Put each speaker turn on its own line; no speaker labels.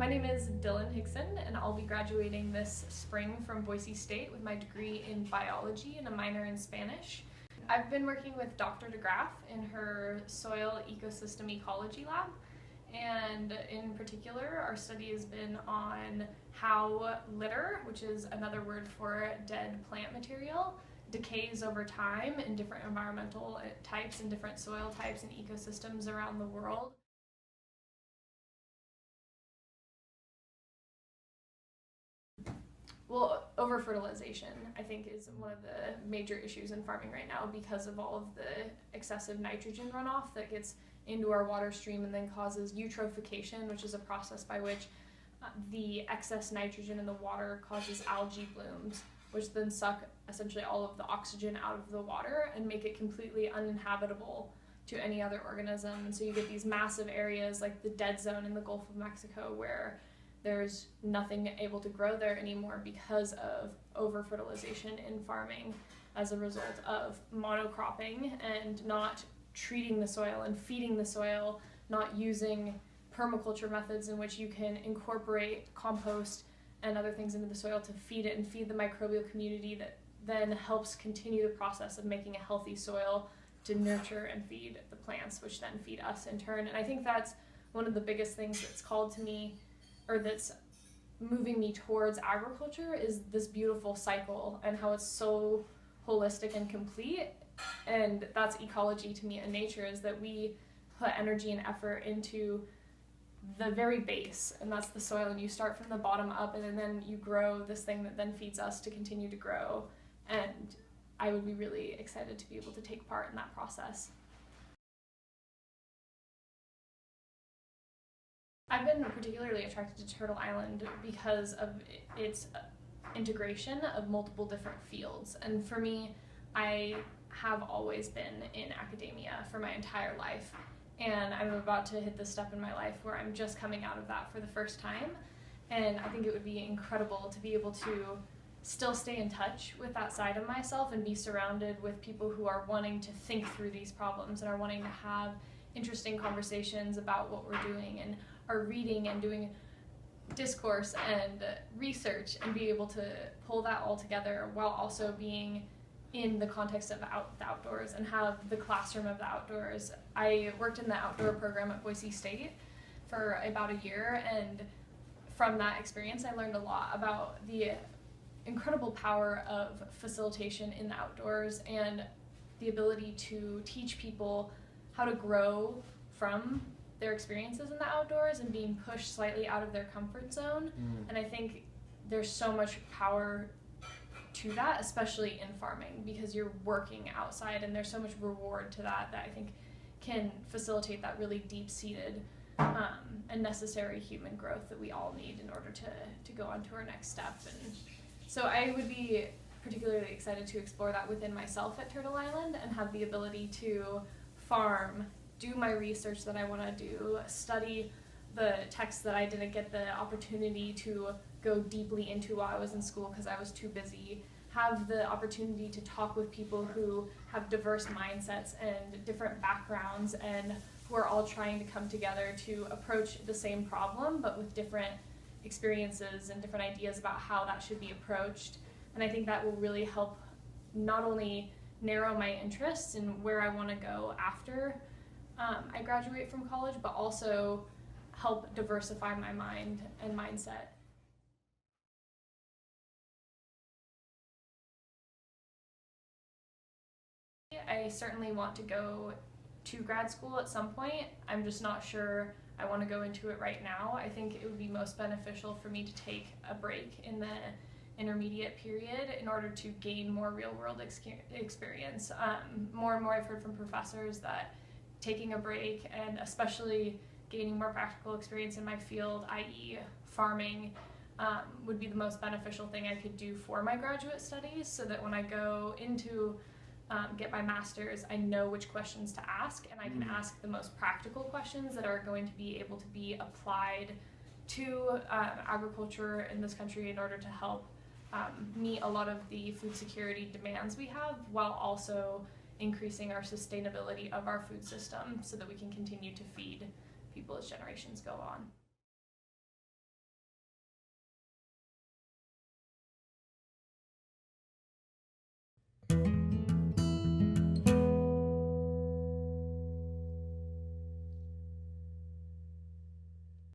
My name is Dylan Hixson, and I'll be graduating this spring from Boise State with my degree in biology and a minor in Spanish. I've been working with Dr. DeGraff in her soil ecosystem ecology lab, and in particular our study has been on how litter, which is another word for dead plant material, decays over time in different environmental types and different soil types and ecosystems around the world. Well, over-fertilization, I think, is one of the major issues in farming right now because of all of the excessive nitrogen runoff that gets into our water stream and then causes eutrophication, which is a process by which the excess nitrogen in the water causes algae blooms, which then suck essentially all of the oxygen out of the water and make it completely uninhabitable to any other organism. And so you get these massive areas like the dead zone in the Gulf of Mexico where there's nothing able to grow there anymore because of over-fertilization in farming as a result of monocropping and not treating the soil and feeding the soil, not using permaculture methods in which you can incorporate compost and other things into the soil to feed it and feed the microbial community that then helps continue the process of making a healthy soil to nurture and feed the plants, which then feed us in turn. And I think that's one of the biggest things that's called to me, or that's moving me towards agriculture, is this beautiful cycle and how it's so holistic and complete. And that's ecology to me in nature, is that we put energy and effort into the very base, and that's the soil, and you start from the bottom up and then you grow this thing that then feeds us to continue to grow. And I would be really excited to be able to take part in that process. I've been particularly attracted to Turtle Island because of its integration of multiple different fields. And for me, I have always been in academia for my entire life. And I'm about to hit this step in my life where I'm just coming out of that for the first time. And I think it would be incredible to be able to still stay in touch with that side of myself and be surrounded with people who are wanting to think through these problems and are wanting to have interesting conversations about what we're doing and are reading and doing discourse and research, and be able to pull that all together while also being in the context of the outdoors and have the classroom of the outdoors. I worked in the outdoor program at Boise State for about a year, and from that experience I learned a lot about the incredible power of facilitation in the outdoors and the ability to teach people how to grow from their experiences in the outdoors and being pushed slightly out of their comfort zone. And I think there's so much power to that, especially in farming, because you're working outside and there's so much reward to that I think can facilitate that really deep-seated and necessary human growth that we all need in order to go on to our next step. And so I would be particularly excited to explore that within myself at Turtle Island and have the ability to farm, do my research that I want to do, study the texts that I didn't get the opportunity to go deeply into while I was in school because I was too busy, have the opportunity to talk with people who have diverse mindsets and different backgrounds and who are all trying to come together to approach the same problem but with different experiences and different ideas about how that should be approached. And I think that will really help not only narrow my interests and where I want to go after I graduate from college, but also help diversify my mind and mindset. I certainly want to go to grad school at some point. I'm just not sure I want to go into it right now. I think it would be most beneficial for me to take a break in the intermediate period in order to gain more real-world experience. More and more I've heard from professors that taking a break and especially gaining more practical experience in my field, i.e. farming, would be the most beneficial thing I could do for my graduate studies, so that when I go into get my master's, I know which questions to ask, and I can ask the most practical questions that are going to be able to be applied to agriculture in this country in order to help meet a lot of the food security demands we have, while also increasing our sustainability of our food system so that we can continue to feed people as generations go on.